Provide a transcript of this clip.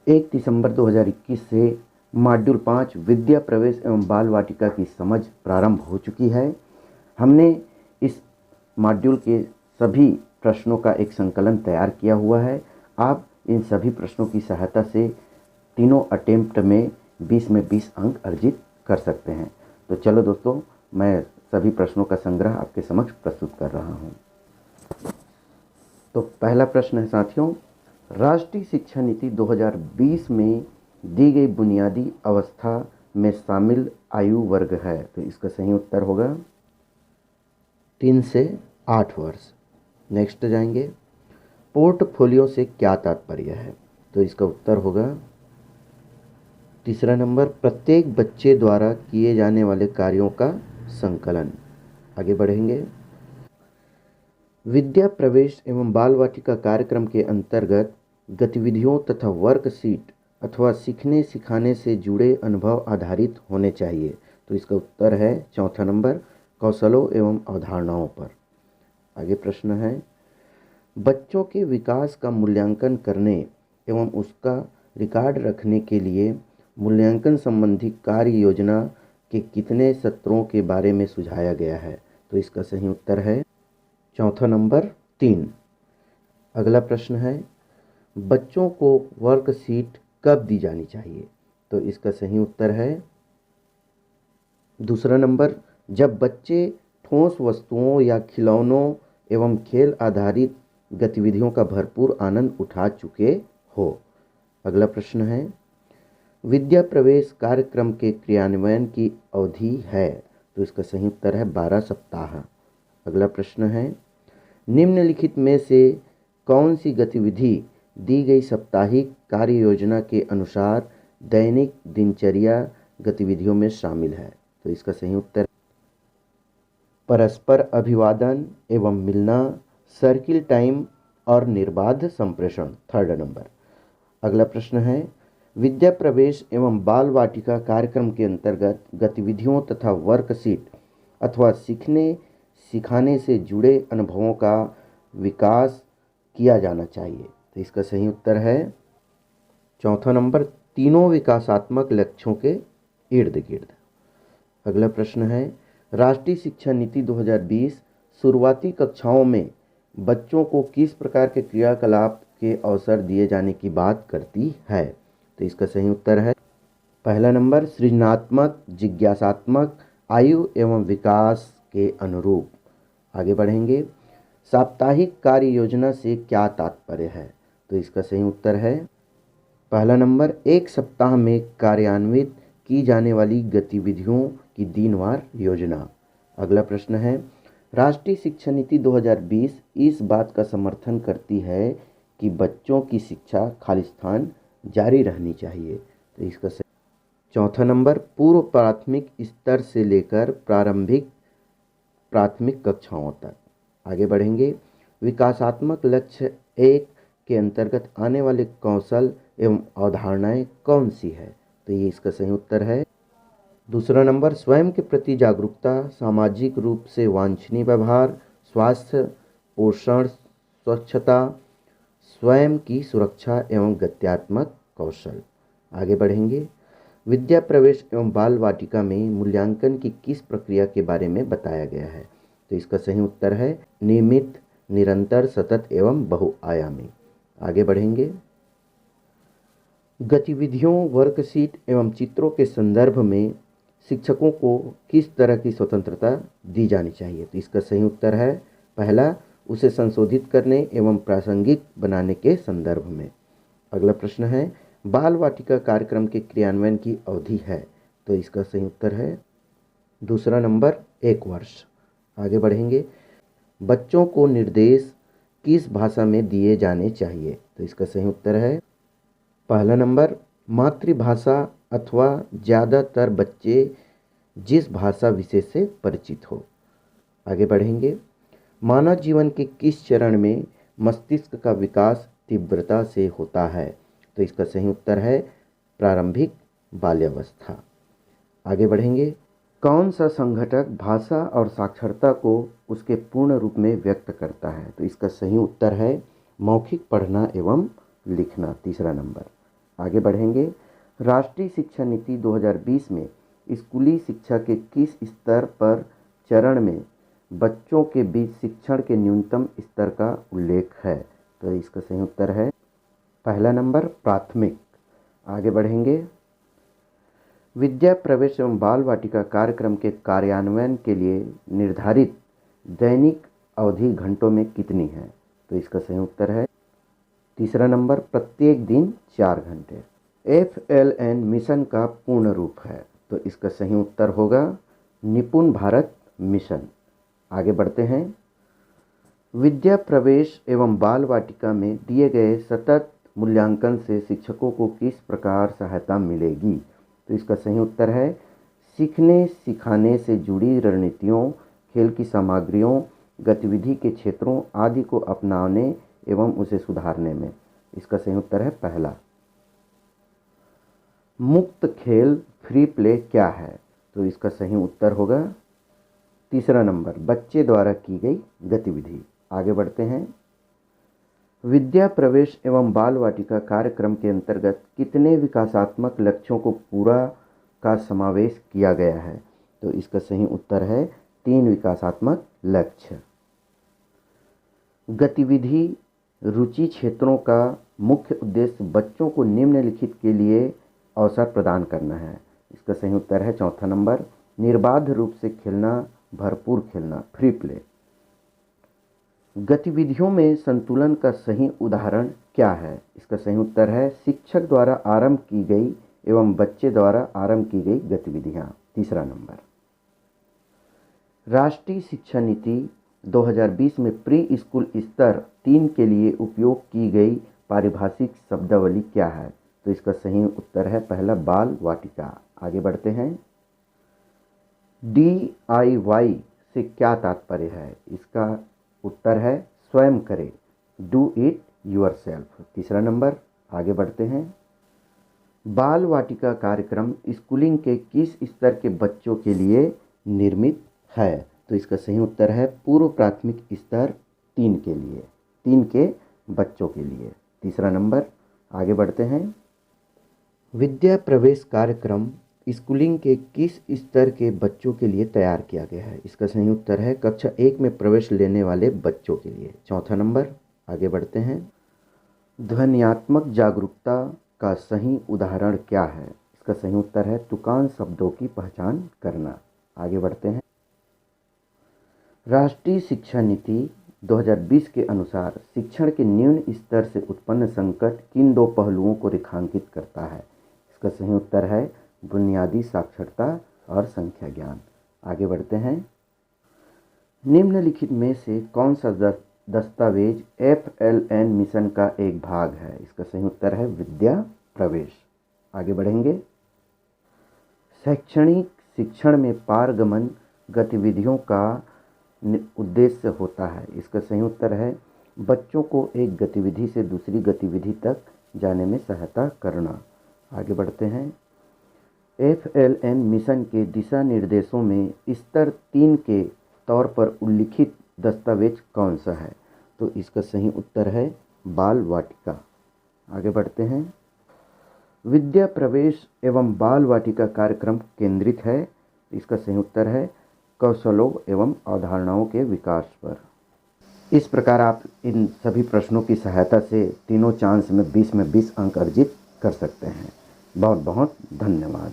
1 दिसंबर 2021 से मॉड्यूल 5 विद्या प्रवेश एवं बाल वाटिका की समझ प्रारंभ हो चुकी है। हमने इस मॉड्यूल के सभी प्रश्नों का एक संकलन तैयार किया हुआ है। आप इन सभी प्रश्नों की सहायता से तीनों अटेम्प्ट में 20 में 20 अंक अर्जित कर सकते हैं। तो चलो दोस्तों, मैं सभी प्रश्नों का संग्रह आपके समक्ष प्रस्तुत कर रहा हूँ। तो पहला प्रश्न है साथियों, राष्ट्रीय शिक्षा नीति 2020 में दी गई बुनियादी अवस्था में शामिल आयु वर्ग है। तो इसका सही उत्तर होगा 3 से 8 वर्ष। नेक्स्ट जाएंगे, पोर्टफोलियो से क्या तात्पर्य है। तो इसका उत्तर होगा तीसरा नंबर, प्रत्येक बच्चे द्वारा किए जाने वाले कार्यों का संकलन। आगे बढ़ेंगे, विद्या प्रवेश एवं बाल वाटिका कार्यक्रम के अंतर्गत गतिविधियों तथा वर्कशीट अथवा सीखने सिखाने से जुड़े अनुभव आधारित होने चाहिए। तो इसका उत्तर है चौथा नंबर, कौशलों एवं अवधारणाओं पर। आगे प्रश्न है, बच्चों के विकास का मूल्यांकन करने एवं उसका रिकॉर्ड रखने के लिए मूल्यांकन संबंधी कार्य योजना के कितने सत्रों के बारे में सुझाया गया है। तो इसका सही उत्तर है चौथा नंबर 3। अगला प्रश्न है, बच्चों को वर्कशीट कब दी जानी चाहिए। तो इसका सही उत्तर है दूसरा नंबर, जब बच्चे ठोस वस्तुओं या खिलौनों एवं खेल आधारित गतिविधियों का भरपूर आनंद उठा चुके हो। अगला प्रश्न है, विद्या प्रवेश कार्यक्रम के क्रियान्वयन की अवधि है। तो इसका सही उत्तर है 12 सप्ताह। अगला प्रश्न है, निम्नलिखित में से कौन सी गतिविधि दी गई साप्ताहिक कार्य योजना के अनुसार दैनिक दिनचर्या गतिविधियों में शामिल है। तो इसका सही उत्तर परस्पर अभिवादन एवं मिलना, सर्किल टाइम और निर्बाध संप्रेषण, थर्ड नंबर। अगला प्रश्न है, विद्या प्रवेश एवं बाल वाटिका कार्यक्रम के अंतर्गत गतिविधियों तथा वर्कशीट अथवा सीखने सिखाने से जुड़े अनुभवों का विकास किया जाना चाहिए। तो इसका सही उत्तर है चौथा नंबर, तीनों विकासात्मक लक्ष्यों के इर्द गिर्द। अगला प्रश्न है, राष्ट्रीय शिक्षा नीति 2020 शुरुआती कक्षाओं में बच्चों को किस प्रकार के क्रियाकलाप के अवसर दिए जाने की बात करती है। तो इसका सही उत्तर है पहला नंबर, सृजनात्मक जिज्ञासात्मक आयु एवं विकास के अनुरूप। आगे बढ़ेंगे, साप्ताहिक कार्य योजना से क्या तात्पर्य है। तो इसका सही उत्तर है पहला नंबर, एक सप्ताह में कार्यान्वित की जाने वाली गतिविधियों की दिनवार योजना। अगला प्रश्न है, राष्ट्रीय शिक्षा नीति 2020 इस बात का समर्थन करती है कि बच्चों की शिक्षा खालिस्तान जारी रहनी चाहिए। तो इसका सही चौथा नंबर, पूर्व प्राथमिक स्तर से लेकर प्राथमिक कक्षाओं तक। आगे बढ़ेंगे, विकासात्मक लक्ष्य 1 के अंतर्गत आने वाले कौशल एवं अवधारणाएं कौन सी है। तो ये इसका सही उत्तर है दूसरा नंबर, स्वयं के प्रति जागरूकता, सामाजिक रूप से वांछनीय व्यवहार, स्वास्थ्य पोषण स्वच्छता, स्वयं की सुरक्षा एवं गत्यात्मक कौशल। आगे बढ़ेंगे, विद्या प्रवेश एवं बाल वाटिका में मूल्यांकन की किस प्रक्रिया के बारे में बताया गया है। तो इसका सही उत्तर है नियमित, निरंतर, सतत एवं बहुआयामी। आगे बढ़ेंगे, गतिविधियों, वर्कशीट एवं चित्रों के संदर्भ में शिक्षकों को किस तरह की स्वतंत्रता दी जानी चाहिए। तो इसका सही उत्तर है पहला, उसे संशोधित करने एवं प्रासंगिक बनाने के संदर्भ में। अगला प्रश्न है, बाल वाटिका कार्यक्रम के क्रियान्वयन की अवधि है। तो इसका सही उत्तर है दूसरा नंबर 1 वर्ष। आगे बढ़ेंगे, बच्चों को निर्देश किस भाषा में दिए जाने चाहिए। तो इसका सही उत्तर है पहला नंबर, मातृभाषा अथवा ज़्यादातर बच्चे जिस भाषा विषय से परिचित हो। आगे बढ़ेंगे, मानव जीवन के किस चरण में मस्तिष्क का विकास तीव्रता से होता है। तो इसका सही उत्तर है प्रारंभिक बाल्यावस्था। आगे बढ़ेंगे, कौन सा संघटक भाषा और साक्षरता को उसके पूर्ण रूप में व्यक्त करता है। तो इसका सही उत्तर है मौखिक पढ़ना एवं लिखना, तीसरा नंबर। आगे बढ़ेंगे। राष्ट्रीय शिक्षा नीति 2020 में स्कूली शिक्षा के किस स्तर पर चरण में बच्चों के बीच शिक्षण के न्यूनतम स्तर का उल्लेख है? तो इसका सही उत्तर है पहला नंबर प्राथमिक। आगे बढ़ेंगे। विद्या प्रवेश एवं बाल वाटिका कार्यक्रम के कार्यान्वयन के लिए निर्धारित दैनिक अवधि घंटों में कितनी है? तो इसका सही उत्तर है तीसरा नंबर प्रत्येक दिन 4 घंटे। FLN मिशन का पूर्ण रूप है, तो इसका सही उत्तर होगा निपुण भारत मिशन। आगे बढ़ते हैं। विद्या प्रवेश एवं बाल वाटिका में दिए गए सतत मूल्यांकन से शिक्षकों को किस प्रकार सहायता मिलेगी? तो इसका सही उत्तर है सीखने सिखाने से जुड़ी रणनीतियों, खेल की सामग्रियों, गतिविधि के क्षेत्रों आदि को अपनाने एवं उसे सुधारने में। इसका सही उत्तर है पहला। मुक्त खेल फ्री प्ले क्या है? तो इसका सही उत्तर होगा तीसरा नंबर बच्चे द्वारा की गई गतिविधि। आगे बढ़ते हैं। विद्या प्रवेश एवं बाल वाटिका कार्यक्रम के अंतर्गत कितने विकासात्मक लक्ष्यों को पूरा का समावेश किया गया है? तो इसका सही उत्तर है 3 विकासात्मक लक्ष्य। गतिविधि रुचि क्षेत्रों का मुख्य उद्देश्य बच्चों को निम्नलिखित के लिए अवसर प्रदान करना है। इसका सही उत्तर है चौथा नंबर निर्बाध रूप से खेलना, भरपूर खेलना, फ्री प्ले। गतिविधियों में संतुलन का सही उदाहरण क्या है? इसका सही उत्तर है शिक्षक द्वारा आरंभ की गई एवं बच्चे द्वारा आरंभ की गई गतिविधियां। तीसरा नंबर। राष्ट्रीय शिक्षा नीति 2020 में प्री स्कूल स्तर 3 के लिए उपयोग की गई पारिभाषिक शब्दावली क्या है? तो इसका सही उत्तर है पहला बाल वाटिका। आगे बढ़ते हैं। DIY से क्या तात्पर्य है? इसका उत्तर है स्वयं करें, डू इट योरसेल्फ। तीसरा नंबर। आगे बढ़ते हैं। बाल वाटिका कार्यक्रम स्कूलिंग के किस स्तर के बच्चों के लिए निर्मित है? तो इसका सही उत्तर है पूर्व प्राथमिक स्तर 3 के लिए, 3 के बच्चों के लिए। तीसरा नंबर। आगे बढ़ते हैं। विद्या प्रवेश कार्यक्रम स्कूलिंग के किस स्तर के बच्चों के लिए तैयार किया गया है? इसका सही उत्तर है कक्षा 1 में प्रवेश लेने वाले बच्चों के लिए। चौथा नंबर। आगे बढ़ते हैं। ध्वन्यात्मक जागरूकता का सही उदाहरण क्या है? इसका सही उत्तर है तुकान शब्दों की पहचान करना। आगे बढ़ते हैं। राष्ट्रीय शिक्षा नीति 2020 के अनुसार शिक्षण के निम्न स्तर से उत्पन्न संकट किन 2 पहलुओं को रेखांकित करता है? इसका सही उत्तर है बुनियादी साक्षरता और संख्या ज्ञान। आगे बढ़ते हैं। निम्नलिखित में से कौन सा दस्तावेज FLN मिशन का एक भाग है? इसका सही उत्तर है विद्या प्रवेश। आगे बढ़ेंगे। शैक्षणिक शिक्षण में पारगमन गतिविधियों का उद्देश्य होता है। इसका सही उत्तर है बच्चों को एक गतिविधि से दूसरी गतिविधि तक जाने में सहायता करना। आगे बढ़ते हैं। FLN मिशन के दिशा निर्देशों में स्तर 3 के तौर पर उल्लिखित दस्तावेज कौन सा है? तो इसका सही उत्तर है बाल वाटिका। आगे बढ़ते हैं। विद्या प्रवेश एवं बाल वाटिका कार्यक्रम केंद्रित है। इसका सही उत्तर है कौशलों एवं अवधारणाओं के विकास पर। इस प्रकार आप इन सभी प्रश्नों की सहायता से तीनों चांस में 20 अंक अर्जित कर सकते हैं। बहुत बहुत धन्यवाद।